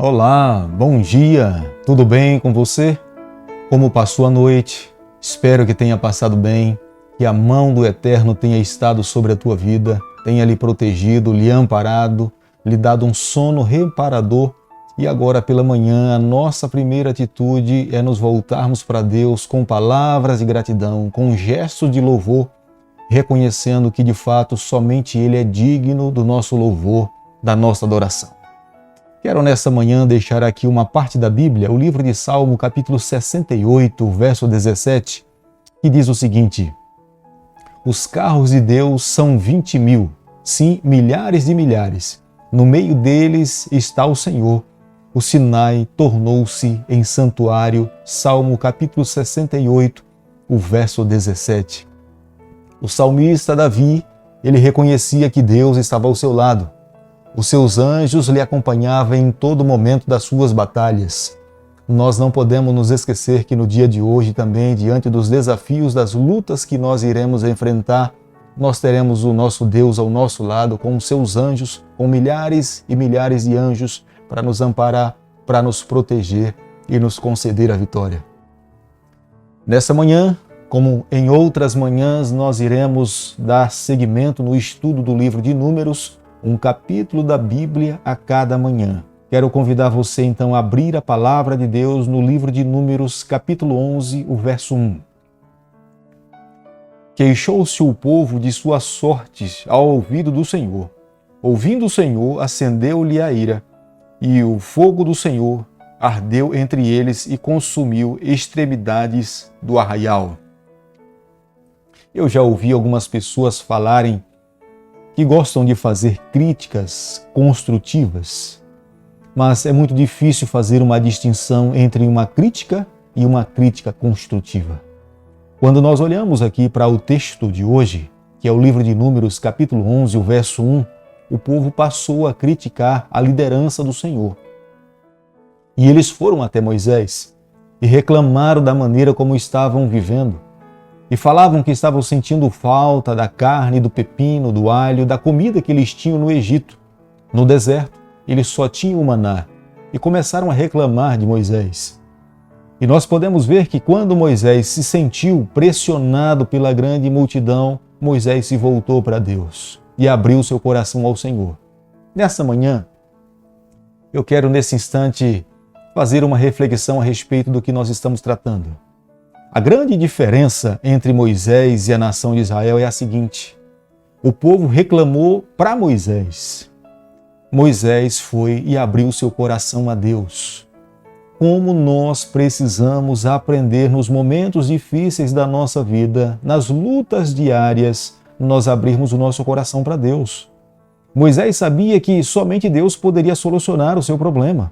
Olá, bom dia, tudo bem com você? Como passou a noite? Espero que tenha passado bem, que a mão do Eterno tenha estado sobre a tua vida, tenha lhe protegido, lhe amparado, lhe dado um sono reparador. E agora pela manhã, a nossa primeira atitude é nos voltarmos para Deus com palavras de gratidão, com gestos de louvor, reconhecendo que de fato somente Ele é digno do nosso louvor, da nossa adoração. Quero nessa manhã deixar aqui uma parte da Bíblia, o livro de Salmo, capítulo 68, verso 17, que diz o seguinte: Os carros de Deus são 20.000, sim, milhares de milhares. No meio deles está o Senhor. O Sinai tornou-se em santuário. Salmo, capítulo 68, o verso 17. O salmista Davi, ele reconhecia que Deus estava ao seu lado. Os seus anjos lhe acompanhavam em todo momento das suas batalhas. Nós não podemos nos esquecer que no dia de hoje também, diante dos desafios, das lutas que nós iremos enfrentar, nós teremos o nosso Deus ao nosso lado, com os seus anjos, com milhares e milhares de anjos para nos amparar, para nos proteger e nos conceder a vitória. Nessa manhã, como em outras manhãs, nós iremos dar seguimento no estudo do livro de Números, um capítulo da Bíblia a cada manhã. Quero convidar você então a abrir a palavra de Deus no livro de Números, capítulo 11, o verso 1. Queixou-se o povo de suas sortes ao ouvido do Senhor. Ouvindo o Senhor, acendeu-lhe a ira, e o fogo do Senhor ardeu entre eles e consumiu extremidades do arraial. Eu já ouvi algumas pessoas falarem que gostam de fazer críticas construtivas, mas é muito difícil fazer uma distinção entre uma crítica e uma crítica construtiva. Quando nós olhamos aqui para o texto de hoje, que é o livro de Números, capítulo 11, o verso 1, o povo passou a criticar a liderança do Senhor. E eles foram até Moisés e reclamaram da maneira como estavam vivendo. E falavam que estavam sentindo falta da carne, do pepino, do alho, da comida que eles tinham no Egito. No deserto, eles só tinham o maná. E começaram a reclamar de Moisés. E nós podemos ver que quando Moisés se sentiu pressionado pela grande multidão, Moisés se voltou para Deus e abriu seu coração ao Senhor. Nessa manhã, eu quero nesse instante fazer uma reflexão a respeito do que nós estamos tratando. A grande diferença entre Moisés e a nação de Israel é a seguinte: o povo reclamou para Moisés. Moisés foi e abriu seu coração a Deus. Como nós precisamos aprender nos momentos difíceis da nossa vida, nas lutas diárias, nós abrirmos o nosso coração para Deus. Moisés sabia que somente Deus poderia solucionar o seu problema.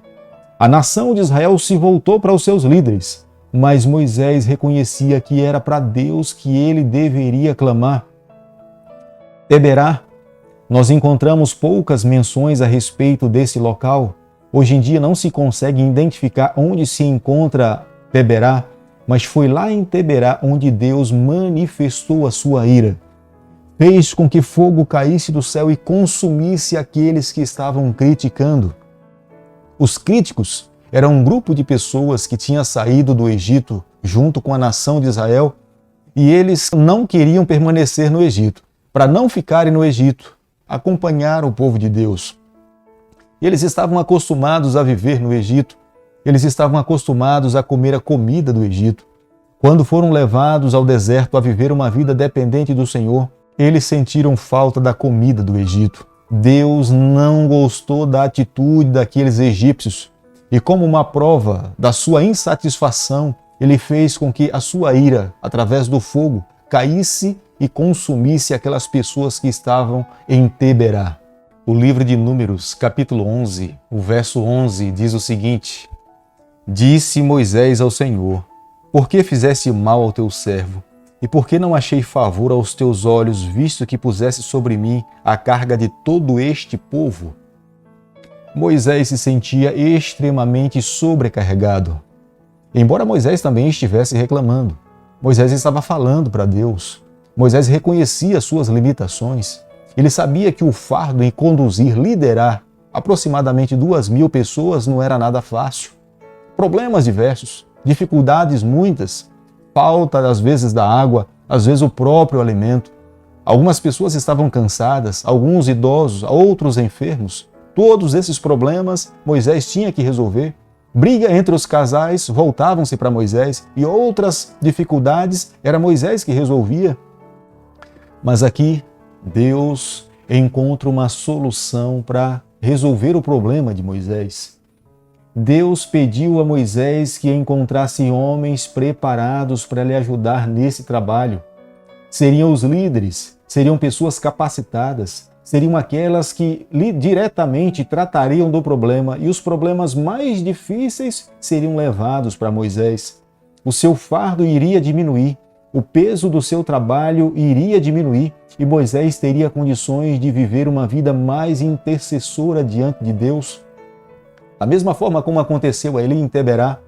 A nação de Israel se voltou para os seus líderes. Mas Moisés reconhecia que era para Deus que ele deveria clamar. Teberá, nós encontramos poucas menções a respeito desse local. Hoje em dia não se consegue identificar onde se encontra Teberá, mas foi lá em Teberá onde Deus manifestou a sua ira. Fez com que fogo caísse do céu e consumisse aqueles que estavam criticando. Os críticos era um grupo de pessoas que tinha saído do Egito junto com a nação de Israel e eles não queriam permanecer no Egito. Para não ficarem no Egito, acompanharam o povo de Deus. Eles estavam acostumados a viver no Egito, eles estavam acostumados a comer a comida do Egito. Quando foram levados ao deserto a viver uma vida dependente do Senhor, eles sentiram falta da comida do Egito. Deus não gostou da atitude daqueles egípcios. E como uma prova da sua insatisfação, ele fez com que a sua ira, através do fogo, caísse e consumisse aquelas pessoas que estavam em Teberá. O livro de Números, capítulo 11, o verso 11, diz o seguinte: Disse Moisés ao Senhor: Por que fizeste mal ao teu servo? E por que não achei favor aos teus olhos, visto que puseste sobre mim a carga de todo este povo? Moisés se sentia extremamente sobrecarregado. Embora Moisés também estivesse reclamando, Moisés estava falando para Deus. Moisés reconhecia suas limitações. Ele sabia que o fardo em conduzir, liderar aproximadamente 2.000 pessoas não era nada fácil. Problemas diversos, dificuldades muitas, falta às vezes da água, às vezes o próprio alimento. Algumas pessoas estavam cansadas, alguns idosos, outros enfermos. Todos esses problemas Moisés tinha que resolver. Briga entre os casais voltavam-se para Moisés e outras dificuldades era Moisés que resolvia. Mas aqui Deus encontra uma solução para resolver o problema de Moisés. Deus pediu a Moisés que encontrasse homens preparados para lhe ajudar nesse trabalho. Seriam os líderes, seriam pessoas capacitadas, seriam aquelas que diretamente tratariam do problema e os problemas mais difíceis seriam levados para Moisés. O seu fardo iria diminuir, o peso do seu trabalho iria diminuir e Moisés teria condições de viver uma vida mais intercessora diante de Deus. Da mesma forma como aconteceu a Eli em Teberá,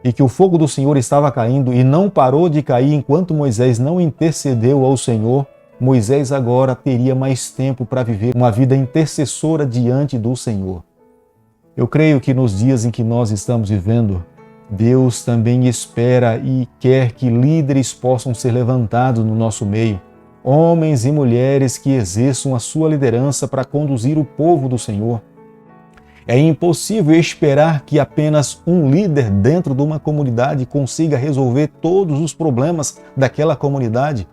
e que o fogo do Senhor estava caindo e não parou de cair enquanto Moisés não intercedeu ao Senhor, Moisés agora teria mais tempo para viver uma vida intercessora diante do Senhor. Eu creio que nos dias em que nós estamos vivendo, Deus também espera e quer que líderes possam ser levantados no nosso meio, homens e mulheres que exerçam a sua liderança para conduzir o povo do Senhor. É impossível esperar que apenas um líder dentro de uma comunidade consiga resolver todos os problemas daquela comunidade.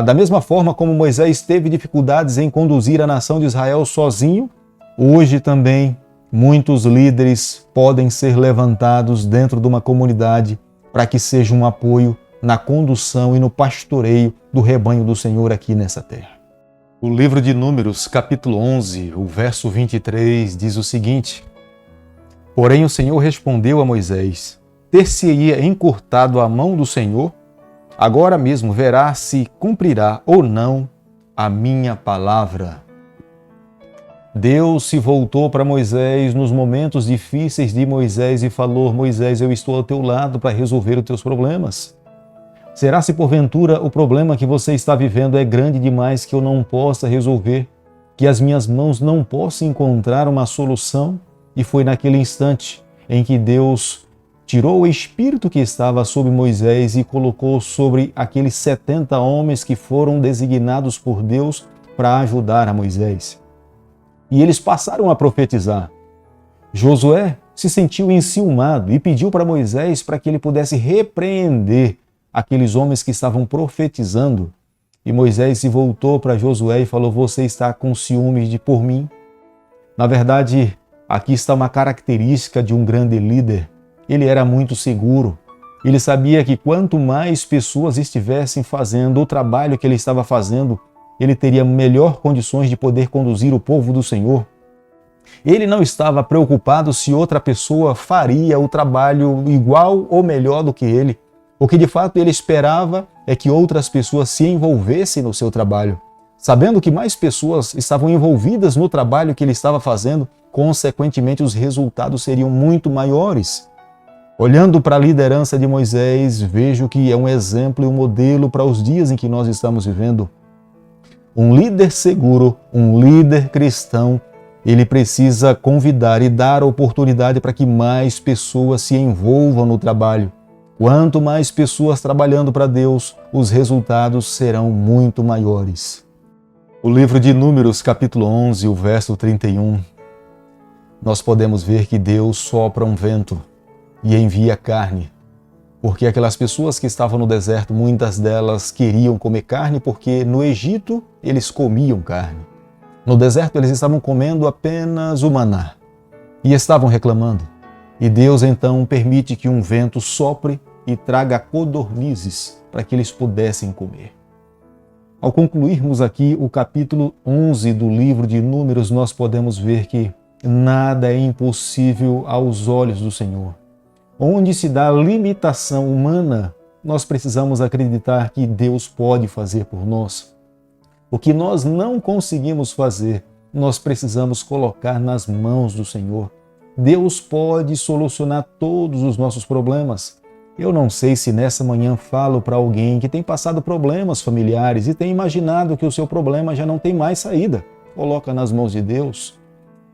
Da mesma forma como Moisés teve dificuldades em conduzir a nação de Israel sozinho, hoje também muitos líderes podem ser levantados dentro de uma comunidade para que seja um apoio na condução e no pastoreio do rebanho do Senhor aqui nessa terra. O livro de Números, capítulo 11, o verso 23, diz o seguinte: Porém o Senhor respondeu a Moisés: Ter-se-ia encurtado a mão do Senhor? Agora mesmo verá se cumprirá ou não a minha palavra. Deus se voltou para Moisés nos momentos difíceis de Moisés e falou: Moisés, eu estou ao teu lado para resolver os teus problemas. Será se porventura o problema que você está vivendo é grande demais que eu não possa resolver, que as minhas mãos não possam encontrar uma solução? E foi naquele instante em que Deus tirou o espírito que estava sobre Moisés e colocou sobre aqueles 70 homens que foram designados por Deus para ajudar a Moisés. E eles passaram a profetizar. Josué se sentiu enciumado e pediu para Moisés para que ele pudesse repreender aqueles homens que estavam profetizando. E Moisés se voltou para Josué e falou: você está com ciúmes por mim? Na verdade, aqui está uma característica de um grande líder. Ele era muito seguro. Ele sabia que quanto mais pessoas estivessem fazendo o trabalho que ele estava fazendo, ele teria melhor condições de poder conduzir o povo do Senhor. Ele não estava preocupado se outra pessoa faria o trabalho igual ou melhor do que ele. O que de fato ele esperava é que outras pessoas se envolvessem no seu trabalho. Sabendo que mais pessoas estavam envolvidas no trabalho que ele estava fazendo, consequentemente os resultados seriam muito maiores. Olhando para a liderança de Moisés, vejo que é um exemplo e um modelo para os dias em que nós estamos vivendo. Um líder seguro, um líder cristão, ele precisa convidar e dar oportunidade para que mais pessoas se envolvam no trabalho. Quanto mais pessoas trabalhando para Deus, os resultados serão muito maiores. O livro de Números, capítulo 11, o verso 31, nós podemos ver que Deus sopra um vento e envia carne, porque aquelas pessoas que estavam no deserto, muitas delas queriam comer carne, porque no Egito eles comiam carne. No deserto eles estavam comendo apenas o maná e estavam reclamando. E Deus então permite que um vento sopre e traga codornizes para que eles pudessem comer. Ao concluirmos aqui o capítulo 11 do livro de Números, nós podemos ver que nada é impossível aos olhos do Senhor. Onde se dá limitação humana, nós precisamos acreditar que Deus pode fazer por nós. O que nós não conseguimos fazer, nós precisamos colocar nas mãos do Senhor. Deus pode solucionar todos os nossos problemas. Eu não sei se nessa manhã falo para alguém que tem passado problemas familiares e tem imaginado que o seu problema já não tem mais saída. Coloca nas mãos de Deus.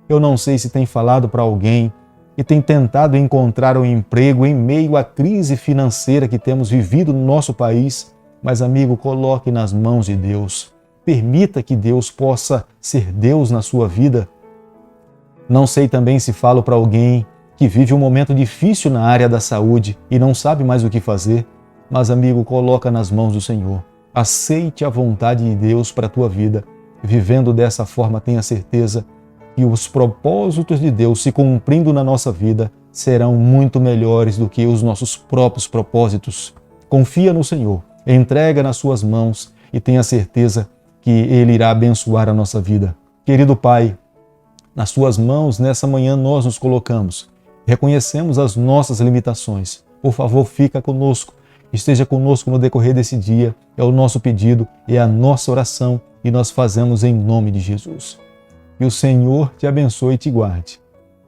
Eu não sei se tem falado para alguém e tem tentado encontrar um emprego em meio à crise financeira que temos vivido no nosso país, mas, amigo, coloque nas mãos de Deus. Permita que Deus possa ser Deus na sua vida. Não sei também se falo para alguém que vive um momento difícil na área da saúde e não sabe mais o que fazer, mas, amigo, coloca nas mãos do Senhor. Aceite a vontade de Deus para a tua vida. Vivendo dessa forma, tenha certeza que os propósitos de Deus se cumprindo na nossa vida serão muito melhores do que os nossos próprios propósitos. Confia no Senhor, entrega nas suas mãos e tenha certeza que Ele irá abençoar a nossa vida. Querido Pai, nas suas mãos nessa manhã nós nos colocamos. Reconhecemos as nossas limitações. Por favor, fica conosco. Esteja conosco no decorrer desse dia. É o nosso pedido, é a nossa oração e nós fazemos em nome de Jesus. Que o Senhor te abençoe e te guarde.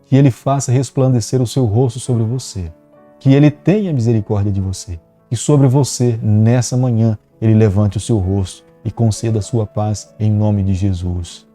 Que Ele faça resplandecer o seu rosto sobre você. Que Ele tenha misericórdia de você. E sobre você, nessa manhã, Ele levante o seu rosto e conceda a sua paz em nome de Jesus.